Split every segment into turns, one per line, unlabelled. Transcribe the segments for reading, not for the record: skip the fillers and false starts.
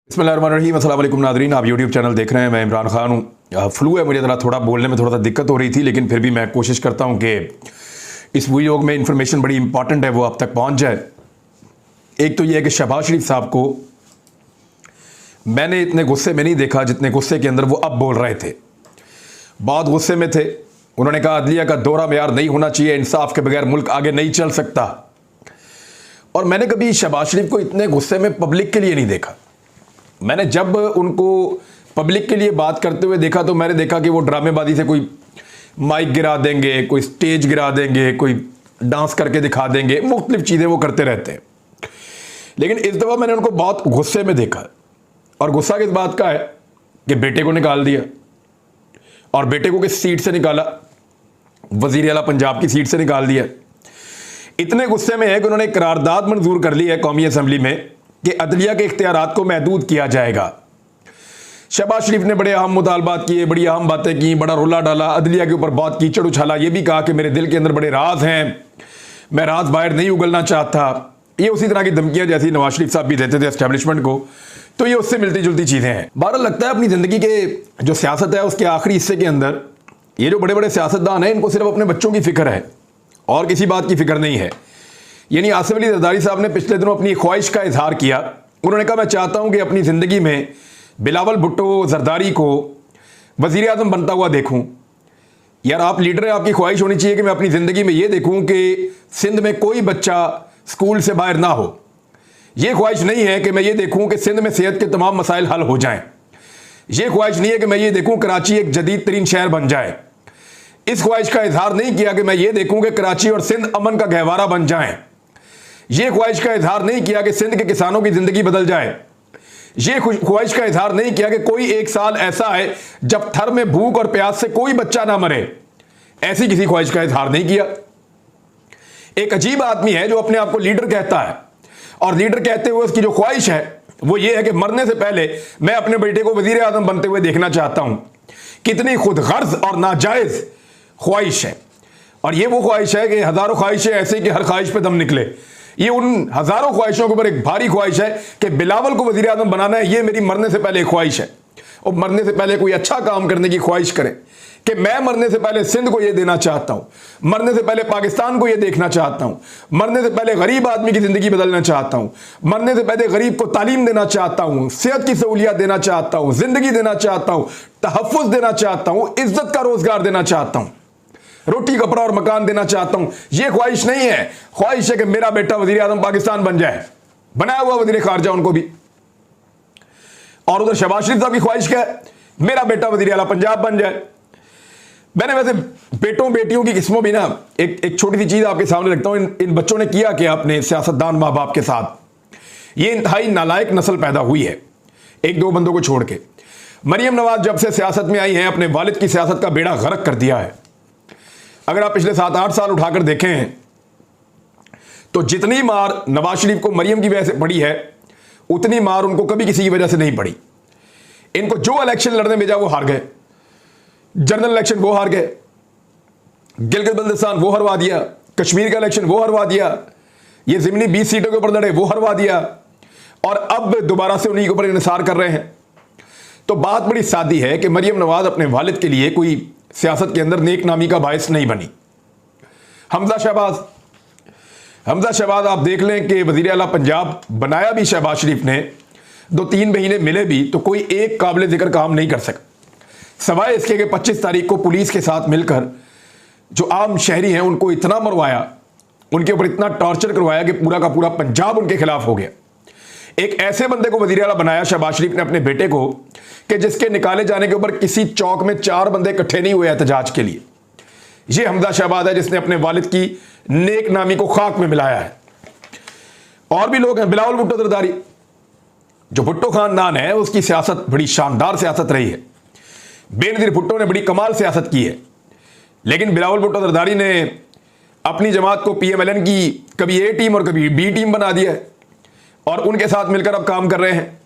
बिस्मिल्लाहिर्रहमानिर्रहीम, अस्सलाम वालेकुम नाज़रीन। आप यूट्यूब चैनल देख रहे हैं। मैं इमरान खान हूँ। फ्लू है मुझे, थोड़ा बोलने में थोड़ा सा दिक्कत हो रही थी, लेकिन फिर भी मैं कोशिश करता हूँ कि इस वीडियो में इंफॉर्मेशन बड़ी इंपॉर्टेंट है वो आप तक पहुँच जाए। एक तो ये है कि शहबाज शरीफ साहब को मैंने इतने गुस्से में नहीं देखा जितने गुस्से के अंदर वो अब बोल रहे थे। बहुत गुस्से में थे। उन्होंने कहा अदलिया का दौरा मेयार नहीं होना चाहिए, इंसाफ के बगैर मुल्क आगे नहीं चल सकता। और मैंने कभी शहबाज शरीफ को इतने गुस्से में पब्लिक के लिए नहीं देखा। मैंने जब उनको पब्लिक के लिए बात करते हुए देखा तो मैंने देखा कि वो ड्रामेबाजी से कोई माइक गिरा देंगे, कोई स्टेज गिरा देंगे, कोई डांस करके दिखा देंगे, मुख्तलिफ चीज़ें वो करते रहते हैं। लेकिन इस दफ़ा मैंने उनको बहुत गुस्से में देखा। और गुस्सा किस बात का है कि बेटे को निकाल दिया। और बेटे को किस सीट से निकाला? वज़ीर आला पंजाब की सीट से निकाल दिया। इतने गुस्से में है कि उन्होंने करारदाद मंजूर कर ली है कौमी असम्बली में कि अदलिया के इख्तियारात को महदूद किया जाएगा। शहबाज शरीफ ने बड़े अहम मुतालबात किए, बड़ी अहम बातें की, बड़ा रोला डाला, अदलिया के ऊपर बहुत कीचड़ उछाला। ये भी कहा कि मेरे दिल के अंदर बड़े राज हैं, मैं राज बाहर नहीं उगलना चाहता। ये उसी तरह की धमकियां जैसी नवाज शरीफ साहब भी देते थे एस्टेब्लिशमेंट को, तो ये उससे मिलती जुलती चीज़ें हैं। बहरहाल लगता है अपनी ज़िंदगी के जो सियासत है उसके आखिरी हिस्से के अंदर ये जो बड़े बड़े सियासतदान हैं इनको सिर्फ अपने बच्चों की फ़िक्र है और किसी बात की फ़िक्र नहीं है। यानी आसिफ अली जरदारी साहब ने पिछले दिनों अपनी ख्वाहिश का इजहार किया। उन्होंने कहा मैं चाहता हूं कि अपनी ज़िंदगी में बिलावल भुट्टो जरदारी को वज़ीर आज़म बनता हुआ देखूं। यार आप लीडर हैं, आपकी ख्वाहिश होनी चाहिए कि मैं अपनी ज़िंदगी में ये देखूं कि सिंध में कोई बच्चा स्कूल से बाहर ना हो। ये ख्वाहिश नहीं है कि मैं ये देखूं कि सिंध में सेहत के तमाम मसाइल हल हो जाएं। ये ख्वाहिश नहीं है कि मैं ये देखूं कराची एक जदीद तरीन शहर बन जाए। इस ख्वाहिश का इजहार नहीं किया कि मैं ये देखूं कि कराची और सिंध अमन का गहवारा बन जाएं। ये ख्वाहिश का इजहार नहीं किया कि सिंध के किसानों की ज़िंदगी बदल जाए। ये ख्वाहिश का इजहार नहीं किया कि कोई एक साल ऐसा है जब थर में भूख और प्यास से कोई बच्चा ना मरे। ऐसी किसी ख्वाहिश का इजहार नहीं किया। एक अजीब आदमी है जो अपने आप को लीडर कहता है और लीडर कहते हुए उसकी जो ख्वाहिश है वो ये है कि मरने से पहले मैं अपने बेटे को वजीर आज़म बनते हुए देखना चाहता हूं। कितनी खुदगर्ज और नाजायज ख्वाहिश है। और ये वो ख्वाहिश है कि हज़ारों ख्वाहिशें ऐसी कि हर ख्वाहिश पे दम निकले। ये उन हज़ारों ख्वाहिशों के ऊपर एक भारी ख्वाहिश है कि बिलावल को वज़ीर आज़म बनाना है। ये मेरी मरने से पहले एक ख्वाहिश है। और मरने से पहले कोई अच्छा काम करने की ख्वाहिश करें कि मैं मरने से पहले सिंध को ये देना चाहता हूँ, मरने से पहले पाकिस्तान को ये देखना चाहता हूँ, मरने से पहले गरीब आदमी की ज़िंदगी बदलना चाहता हूँ, मरने से पहले गरीब को तालीम देना चाहता हूँ, सेहत की सहूलियत देना चाहता हूँ, ज़िंदगी देना चाहता हूँ, तहफ़्फ़ुज़ देना चाहता हूँ, इज़्ज़त का रोज़गार देना चाहता हूँ, रोटी कपड़ा और मकान देना चाहता हूं। यह ख्वाहिश नहीं है। ख्वाहिश है कि मेरा बेटा वजीर आज़म पाकिस्तान बन जाए, बनाया हुआ वजीर खारजा उनको भी। और उधर शहबाज शरीफ साहब की ख्वाहिश क्या है? मेरा बेटा वजीर आला पंजाब बन जाए। मैंने वैसे बेटों बेटियों की किस्मों भी ना एक छोटी सी चीज आपके सामने रखता हूं। इन बच्चों ने किया क्या अपने सियासतदान माँ बाप के साथ? ये इंतहाई नालायक नस्ल पैदा हुई है, एक दो बंदों को छोड़ के। मरियम नवाज जब से सियासत में आई हैं अपने वालिद की सियासत का बेड़ा गर्क कर दिया है। अगर आप पिछले 7-8 साल उठाकर देखें तो जितनी मार नवाज शरीफ को मरियम की वजह से पड़ी है उतनी मार उनको कभी किसी की वजह से नहीं पड़ी। इनको जो इलेक्शन लड़ने भेजा वो हार गए। जनरल इलेक्शन वो हार गए, गिलगित बल्तिस्तान वो हरवा दिया, कश्मीर का इलेक्शन वो हरवा दिया, ये ज़िमनी 20 सीटों के ऊपर लड़े वो हरवा दिया, और अब दोबारा से उन्हीं के ऊपर इंसार कर रहे हैं। तो बात बड़ी सादी है कि मरियम नवाज अपने वालिद के लिए कोई सियासत के अंदर नेक नामी का बायस नहीं बनी। हमजा शहबाज आप देख लें कि वज़ीर आला पंजाब बनाया भी शहबाज शरीफ ने, 2-3 महीने मिले भी तो कोई एक काबिल जिक्र काम नहीं कर सका, सवाए इसके कि 25 तारीख को पुलिस के साथ मिलकर जो आम शहरी हैं उनको इतना मरवाया, उनके ऊपर इतना टॉर्चर करवाया कि पूरा का पूरा पंजाब उनके खिलाफ हो गया। एक ऐसे बंदे को वज़ीर आला बनाया शहबाज शरीफ ने अपने बेटे को कि जिसके निकाले जाने के ऊपर किसी चौक में 4 बंदे इकट्ठे नहीं हुए एहतजाज के लिए। ये हमजा शहबाज है जिसने अपने वालिद की नेक नामी को खाक में मिलाया है। और भी लोग हैं, बिलावल भुट्टो जरदारी, जो भुट्टो खानदान है उसकी सियासत बड़ी शानदार सियासत रही है। बेनज़ीर भुट्टो ने बड़ी कमाल सियासत की है, लेकिन बिलावल भुट्टो जरदारी ने अपनी जमात को PMLN की कभी A टीम और कभी B टीम बना दिया है और उनके साथ मिलकर अब काम कर रहे हैं।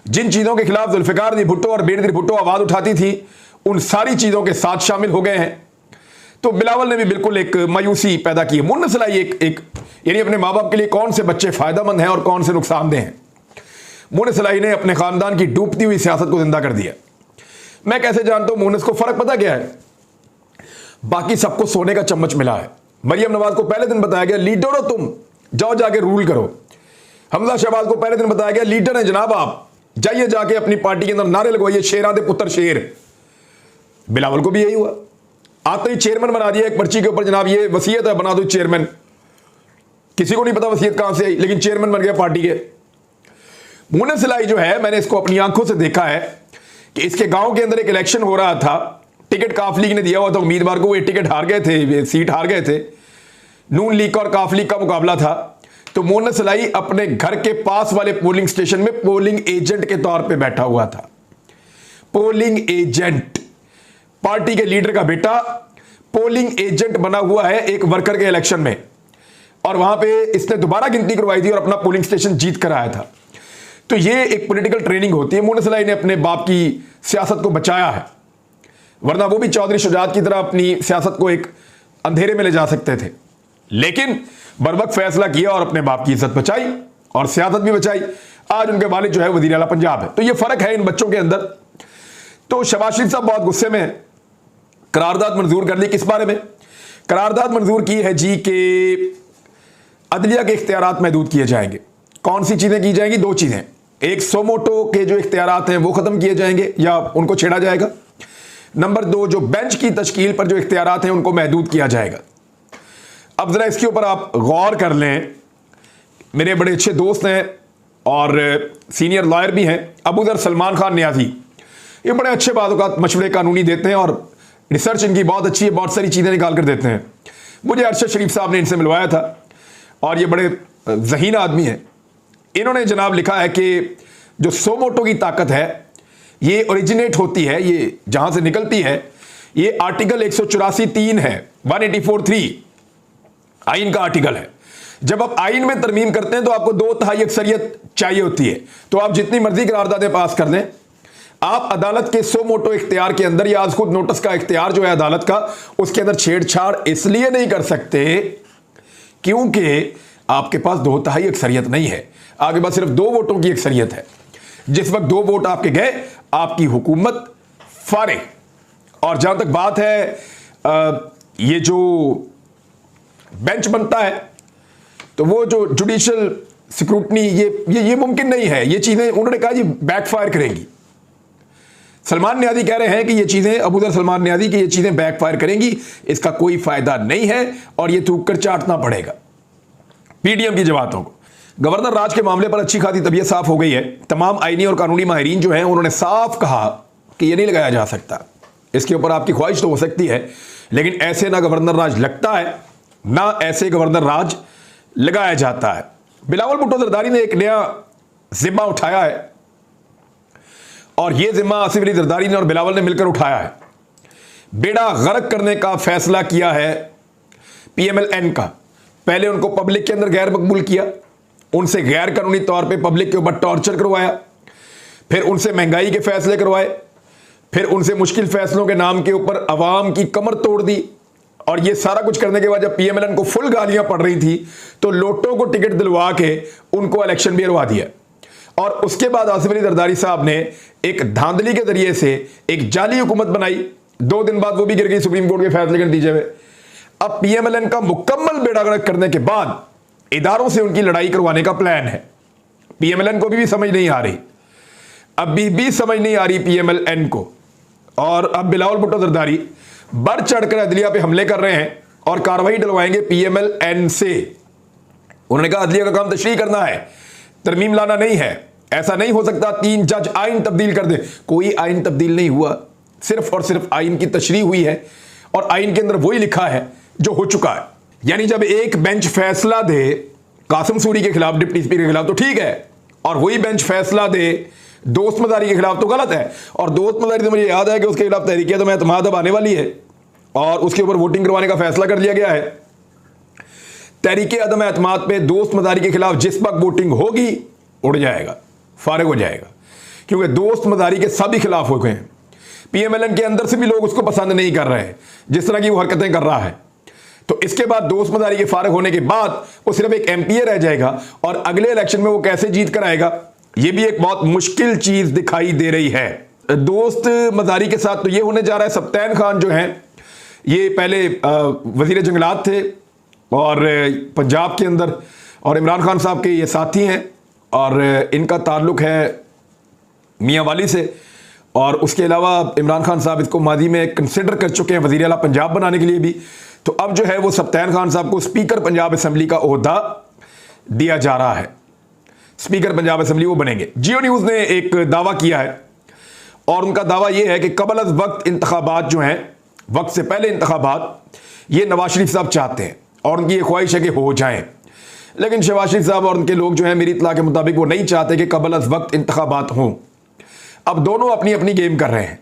जिन चीज़ों के खिलाफ जुल्फ़िकार अली भुट्टो और बेनज़ीर भुट्टो आवाज़ उठाती थी उन सारी चीज़ों के साथ शामिल हो गए हैं। तो बिलावल ने भी बिल्कुल एक मायूसी पैदा की है। मुन्नसलाई एक यानी अपने माँ बाप के लिए कौन से बच्चे फ़ायदेमंद हैं और कौन से नुकसानदेह हैं मोनिस इलाही ने अपने खानदान की डूबती हुई सियासत को जिंदा कर दिया। मैं कैसे जानता हूं मोनिस को फर्क पता क्या है? बाकी सबको सोने का चम्मच मिला है। मरियम नवाज को पहले दिन बताया गया लीडर हो तुम, जाओ जाके रूल करो। हमजा शहबाज को पहले दिन बताया गया लीडर है जनाब आप, जाइए जाके अपनी पार्टी के अंदर नारे लगवाइए शेरा दे पुत्र शेर। बिलावल को भी यही हुआ, आते ही चेयरमैन बना दिया एक पर्ची के ऊपर, जनाब ये वसीयत है बना दो चेयरमैन। किसी को नहीं पता वसीयत कहां से आई, लेकिन चेयरमैन बन गया पार्टी के। मोनिस इलाही जो है, मैंने इसको अपनी आंखों से देखा है कि इसके गांव के अंदर एक इलेक्शन हो रहा था, टिकट काफ लीग ने दिया हुआ था उम्मीदवार को, वो टिकट हार गए थे, सीट हार गए थे, नून लीग और काफ लीग का मुकाबला था। तो मोनिस इलाही अपने घर के पास वाले पोलिंग स्टेशन में पोलिंग एजेंट के तौर पे बैठा हुआ था। पोलिंग एजेंट, पार्टी के लीडर का बेटा पोलिंग एजेंट बना हुआ है एक वर्कर के इलेक्शन में, और वहां पे इसने दोबारा गिनती करवाई थी और अपना पोलिंग स्टेशन जीत कर आया था। तो ये एक पॉलिटिकल ट्रेनिंग होती है। मोनिस इलाही ने अपने बाप की सियासत को बचाया है, वरना वो भी चौधरी शुजात की तरह अपनी सियासत को एक अंधेरे में ले जा सकते थे, लेकिन बरवक्त फैसला किया और अपने बाप की इज्जत बचाई और सियासत भी बचाई। आज उनके वालिद जो है वजीर आला पंजाब है। तो ये फर्क है इन बच्चों के अंदर। तो शहबाज शरीफ साहब बहुत गुस्से में हैं, करारदाद मंजूर कर ली। किस बारे में करारदाद मंजूर की है जी? कि अदलिया के इख्तियारात महदूद किए जाएंगे। कौन सी चीजें की जाएंगी? दो चीजें, एक सोमोटो के जो इख्तियारात हैं वो खत्म किए जाएंगे या उनको छेड़ा जाएगा। नंबर दो, जो बेंच की तश्कील पर जो इख्तियारात हैं उनको महदूद किया जाएगा। अब जरा इसके ऊपर आप गौर कर लें। मेरे बड़े अच्छे दोस्त हैं और सीनियर लॉयर भी हैं, अबूजर सलमान खान न्याजी। ये बड़े अच्छे बात मशवरे कानूनी देते हैं और रिसर्च इनकी बहुत अच्छी है, बहुत सारी चीज़ें निकाल कर देते हैं। मुझे अरशद शरीफ साहब ने इनसे मिलवाया था और ये बड़े ज़हीन आदमी हैं। इन्होंने जनाब लिखा है कि जो सोमोटो की ताकत है ये ओरिजिनेट होती है, ये जहां से निकलती है, ये आर्टिकल 184(3) है, 184(3) आइन का आर्टिकल है। जब आप आइन में तरमीम करते हैं तो आपको 2/3 अक्सरियत चाहिए होती है। तो आप जितनी मर्जी करारदादें पास कर दें, आप अदालत के सोमोटो इख्तियार के अंदर या खुद नोटिस का इख्तियार जो है अदालत का, उसके अंदर छेड़छाड़ इसलिए नहीं कर सकते क्योंकि आपके पास 2/3 अक्सरियत नहीं है, आपके पास सिर्फ 2 वोटों की अक्सरियत है। जिस वक्त 2 वोट आपके गए, आपकी हुकूमत फारिग। और जहां तक बात है ये जो बेंच बनता है, तो वो जो जुडिशियल स्क्रूटनी, ये मुमकिन नहीं है। ये चीजें उन्होंने कहा जी बैकफायर करेंगी। सलमान न्याजी कह रहे हैं कि ये चीजें, अबूजर सलमान न्याजी, कि ये चीजें बैकफायर करेंगी, इसका कोई फायदा नहीं है और ये थूक कर चाटना पड़ेगा पीडीएम की जमातों को। गवर्नर राज के मामले पर अच्छी खासी तबीयत साफ हो गई है। तमाम आईनी और कानूनी माहिरीन जो हैं उन्होंने साफ कहा कि ये नहीं लगाया जा सकता। इसके ऊपर आपकी ख्वाहिश तो हो सकती है, लेकिन ऐसे ना गवर्नर राज लगता है, ना ऐसे गवर्नर राज लगाया जाता है। बिलावल भुट्टो जरदारी ने एक नया जिम्मा उठाया है और यह जिम्मा आसिफ अली जरदारी ने और बिलावल ने मिलकर उठाया है। बेड़ा गर्क करने का फैसला किया है पीएमएलएन का। पहले उनको पब्लिक के अंदर गैर मकबूल किया, उनसे गैर कानूनी तौर पे पब्लिक के ऊपर टॉर्चर करवाया, फिर उनसे महंगाई के फैसले करवाए, फिर उनसे मुश्किल फैसलों के नाम के ऊपर अवाम की कमर तोड़ दी। और ये सारा कुछ करने के बाद जब पीएमएलएन को फुल गालियां पड़ रही थी तो लोटों को टिकट दिलवा के उनको इलेक्शन भी हरवा दिया। और उसके बाद आसिफ अली जरदारी साहब ने एक धांधली के जरिए से एक जाली हुकूमत बनाई। 2 दिन बाद वो भी गिर गई सुप्रीम कोर्ट के फैसले के नतीजे में। अब पीएमएलएन का मुकम्मल बेड़ागर्क करने के बाद इदारों से उनकी लड़ाई करवाने का प्लान है। पीएमएलएन को भी समझ नहीं आ रही, अभी भी समझ नहीं आ रही पीएमएलएन को। और अब बिलावल भुट्टो जरदारी बढ़ चढ़कर अदलिया पे हमले कर रहे हैं और कार्रवाई डलवाएंगे पीएमएलएन से। उन्होंने कहा अदलिया का काम तशरीह करना है, तरमीम लाना नहीं है। ऐसा नहीं हो सकता 3 जज आइन तब्दील कर दे। कोई आइन तब्दील नहीं हुआ, सिर्फ और सिर्फ आइन की तशरीह हुई है और आइन के अंदर वही लिखा है जो हो चुका है। यानी जब एक बेंच फैसला दे कासिम सूरी के खिलाफ, डिप्टी स्पीकर के खिलाफ, तो ठीक है, और वही बेंच फैसला दे दोस्त मदारी के खिलाफ तो गलत है। और दोस्त मदारी तो मुझे याद है कि उसके खिलाफ तहरीक तो एतमाद अब आने वाली है और उसके ऊपर वोटिंग करवाने का फैसला कर लिया गया है। तहरीक अदम एतमाद पे दोस्त मदारी के खिलाफ जिस वक्त वोटिंग होगी उड़ जाएगा, फारिग हो जाएगा, क्योंकि दोस्त मदारी के सभी खिलाफ हो गए हैं। पीएमएलएन के अंदर से भी लोग उसको पसंद नहीं कर रहे हैं जिस तरह की वो हरकतें कर रहा है। तो इसके बाद दोस्त मदारी के फारिग होने के बाद वो सिर्फ एक एमपीए रह जाएगा और अगले इलेक्शन में वो कैसे जीत कर आएगा ये भी एक बहुत मुश्किल चीज दिखाई दे रही है। दोस्त मजारी के साथ तो ये होने जा रहा है, सब्तैन खान जो हैं ये पहले वजीर जंगलात थे और पंजाब के अंदर, और इमरान खान साहब के ये साथी हैं और इनका ताल्लुक है मियां वाली से। और उसके अलावा इमरान खान साहब इसको माजी में कंसिडर कर चुके हैं वजीर आला पंजाब बनाने के लिए भी। तो अब जो है वो सब्तैन खान साहब को स्पीकर पंजाब असेंबली का ओहदा दिया जा रहा है, स्पीकर पंजाब असेंबली वो बनेंगे। जियो न्यूज़ ने एक दावा किया है और उनका दावा यह है कि कबल अज वक्त इंतखाबात जो हैं, वक्त से पहले इंतखाबात, ये नवाज शरीफ साहब चाहते हैं और उनकी ये ख्वाहिश है कि हो जाएं। लेकिन शहबाज शरीफ साहब और उनके लोग जो हैं मेरी इत्तला के मुताबिक वो नहीं चाहते कि कबल अज वक्त इंतखाबात हों। अब दोनों अपनी अपनी गेम कर रहे हैं।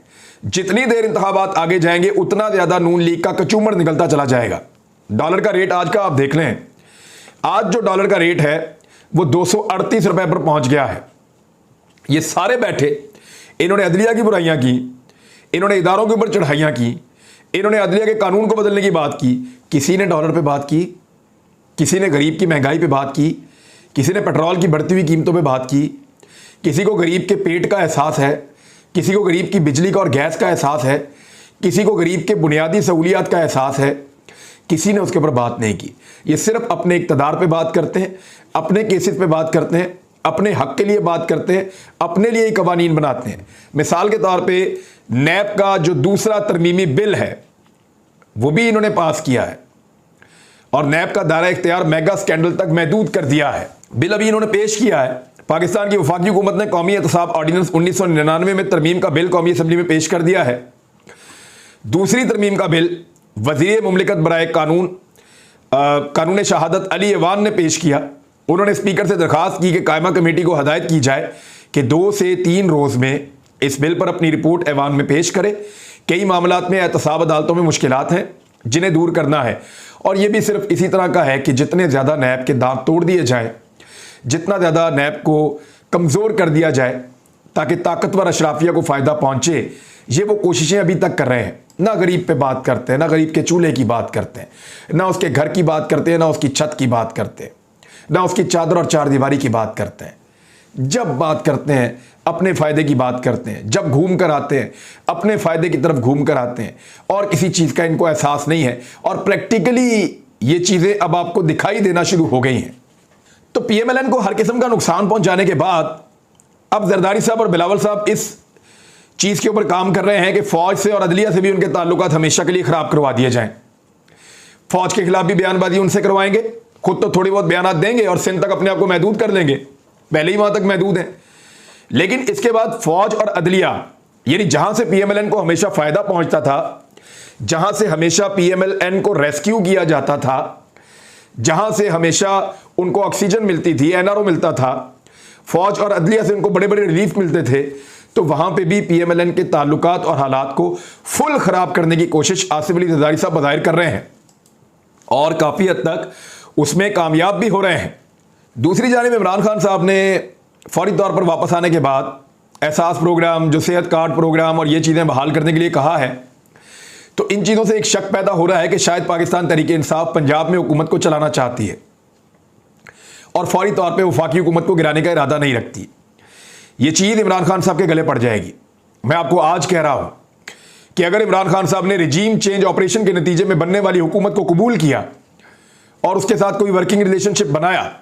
जितनी देर इंतखाबात आगे जाएंगे उतना ज़्यादा नून लीग का कचूमर निकलता चला जाएगा। डॉलर का रेट आज का आप देख लें, आज जो डॉलर का रेट है वो 238 रुपए पर पहुंच गया है। ये सारे बैठे, इन्होंने अदलिया की बुराइयां की, इन्होंने इदारों के ऊपर चढ़ाइयां की, इन्होंने अदलिया के कानून को बदलने की बात की। किसी ने डॉलर पे बात की, किसी ने गरीब की महंगाई पे बात की, किसी ने पेट्रोल की बढ़ती हुई कीमतों पे बात की, किसी को गरीब के पेट का एहसास है, किसी को गरीब की बिजली का और गैस का एहसास है, किसी को गरीब के बुनियादी सहूलियात का एहसास है। किसी ने उसके ऊपर बात नहीं की। ये सिर्फ अपने इक़्तिदार पे बात करते हैं, अपने केसेस पे बात करते हैं, अपने हक के लिए बात करते हैं, अपने लिए ही कवानीन बनाते हैं। मिसाल के तौर पे नैब का जो दूसरा तरमीमी बिल है वो भी इन्होंने पास किया है और नैब का दायरा इख्तियार मेगा स्कैंडल तक महदूद कर दिया है। बिल अभी इन्होंने पेश किया है। पाकिस्तान की वफाकी हुकूमत ने कौमी एहतसाब ऑर्डिनेंस 1999 में तरमीम का बिल कौमी असम्बली में पेश कर दिया है। दूसरी तरमीम का बिल वज़ीर मुमलिकत बराए कानून शहादत अली ऐवान ने पेश किया। उन्होंने स्पीकर से दरख्वास्त की कि कायमा कमेटी को हदायत की जाए कि 2 से 3 रोज़ में इस बिल पर अपनी रिपोर्ट ऐवान में पेश करे। कई मामलात में एहतसाब अदालतों में मुश्किलात हैं जिन्हें दूर करना है और यह भी सिर्फ इसी तरह का है कि जितने ज़्यादा नैब के दांत तोड़ दिए जाएँ, जितना ज़्यादा नैब को कमज़ोर कर दिया जाए ताकि ताकतवर अशराफिया को फ़ायदा पहुँचे, ये वो कोशिशें अभी तक कर रहे हैं। ना गरीब पे बात करते हैं, ना गरीब के चूल्हे की बात करते हैं, ना उसके घर की बात करते हैं, ना उसकी छत की बात करते हैं, ना उसकी चादर और चारदीवारी की बात करते हैं। जब बात करते हैं अपने फ़ायदे की बात करते हैं, जब घूम कर आते हैं अपने फ़ायदे की तरफ घूम कर आते हैं और किसी चीज़ का इनको एहसास नहीं है। और प्रैक्टिकली ये चीज़ें अब आपको दिखाई देना शुरू हो गई हैं। तो PMLN को हर किस्म का नुकसान पहुंचाने के बाद अब जरदारी साहब और बिलावल साहब इस चीज़ के ऊपर काम कर रहे हैं कि फ़ौज से और अदलिया से भी उनके ताल्लुकात हमेशा के लिए ख़राब करवा दिए जाएं। फ़ौज के खिलाफ भी बयानबाजी उनसे करवाएंगे, खुद तो थोड़ी बहुत बयान देंगे और सिंध तक अपने आप को महदूद कर लेंगे, पहले ही वहां तक महदूद हैं। लेकिन इसके बाद फ़ौज और अदलिया, यानी जहां से PMLN को हमेशा फ़ायदा पहुंचता था, जहां से हमेशा PMLN को रेस्क्यू किया जाता था, जहां से हमेशा उनको ऑक्सीजन मिलती थी, NRO मिलता था, फ़ौज और अदलिया से उनको बड़े बड़े रिलीफ मिलते थे, तो वहां पे भी PMLN के ताल्लुकात और हालात को फुल ख़राब करने की कोशिश आसिफ अली ज़रदारी साहब ज़ाहिर कर रहे हैं और काफ़ी हद तक उसमें कामयाब भी हो रहे हैं। दूसरी जानिब इमरान खान साहब ने फौरी तौर पर वापस आने के बाद एहसास प्रोग्राम, जो सेहत कार्ड प्रोग्राम और ये चीज़ें बहाल करने के लिए कहा है, तो इन चीज़ों से एक शक पैदा हो रहा है कि शायद पाकिस्तान तहरीक इंसाफ पंजाब में हुकूमत को चलाना चाहती है और फौरी तौर पर वफाकी हुकूमत को गिराने का इरादा नहीं रखती। ये चीज़ इमरान खान साहब के गले पड़ जाएगी। मैं आपको आज कह रहा हूं कि अगर इमरान खान साहब ने रिजीम चेंज ऑपरेशन के नतीजे में बनने वाली हुकूमत को कबूल किया और उसके साथ कोई वर्किंग रिलेशनशिप बनाया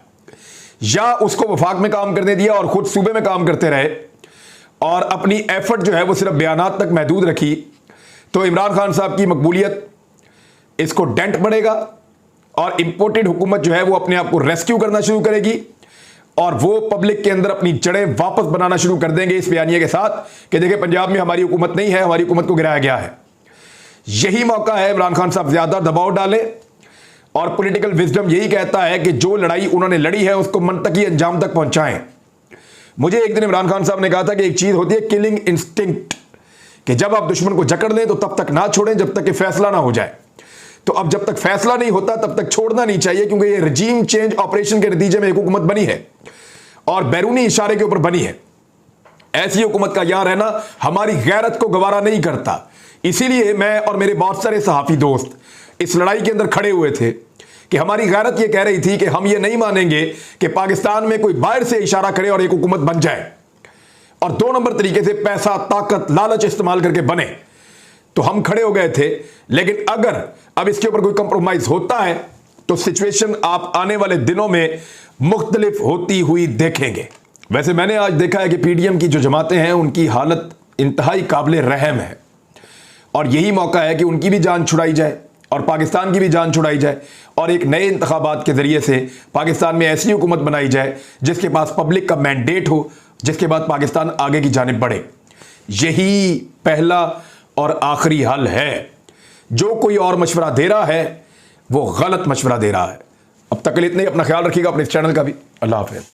या उसको वफाक में काम करने दिया और खुद सूबे में काम करते रहे और अपनी एफर्ट जो है वो सिर्फ बयानात तक महदूद रखी, तो इमरान खान साहब की मकबूलियत इसको डेंट पड़ेगा और इंपोर्टेड हुकूमत जो है वो अपने आप को रेस्क्यू करना शुरू करेगी और वो पब्लिक के अंदर अपनी जड़ें वापस बनाना शुरू कर देंगे इस बयानिए के साथ कि देखिए पंजाब में हमारी हुकूमत नहीं है, हमारी हुकूमत को गिराया गया है। यही मौका है इमरान खान साहब ज्यादा दबाव डालें और पॉलिटिकल विजडम यही कहता है कि जो लड़ाई उन्होंने लड़ी है उसको मंतकी अंजाम तक पहुंचाएं। मुझे एक दिन इमरान खान साहब ने कहा था कि एक चीज होती है किलिंग इंस्टिंक्ट, कि जब आप दुश्मन को जकड़ लें तो तब तक ना छोड़ें जब तक कि फैसला ना हो जाए। तो अब जब तक फैसला नहीं होता तब तक छोड़ना नहीं चाहिए, क्योंकि ये रजीम चेंज ऑपरेशन के नतीजे में एक हुकूमत बनी है और बैरूनी इशारे के ऊपर बनी है। ऐसी हुकूमत का यहां रहना हमारी गैरत को गवारा नहीं करता। इसीलिए मैं और मेरे बहुत सारे सहाफी दोस्त इस लड़ाई के अंदर खड़े हुए थे कि हमारी गैरत ये कह रही थी कि हम ये नहीं मानेंगे कि पाकिस्तान में कोई बाहर से इशारा करे और एक हुकूमत बन जाए और 2 नंबर तरीके से पैसा, ताकत, लालच इस्तेमाल करके बने। तो हम खड़े हो गए थे। लेकिन अगर अब इसके ऊपर कोई कंप्रोमाइज होता है तो सिचुएशन आप आने वाले दिनों में मुख्तलिफ होती हुई देखेंगे। वैसे मैंने आज देखा है कि पीडीएम की जो जमातें हैं उनकी हालत इंतहाई काबिल रहम है और यही मौका है कि उनकी भी जान छुड़ाई जाए और पाकिस्तान की भी जान छुड़ाई जाए और एक नए इंतखाबात के जरिए से पाकिस्तान में ऐसी हुकूमत बनाई जाए जिसके पास पब्लिक का मैंडेट हो, जिसके बाद पाकिस्तान आगे की जानिब बढ़े। यही पहला और आखिरी हल है। जो कोई और मशवरा दे रहा है वो गलत मशवरा दे रहा है। अब तक के लिए इतना ही। अपना ख्याल रखिएगा, अपने इस चैनल का भी। अल्लाह हाफ़िज़।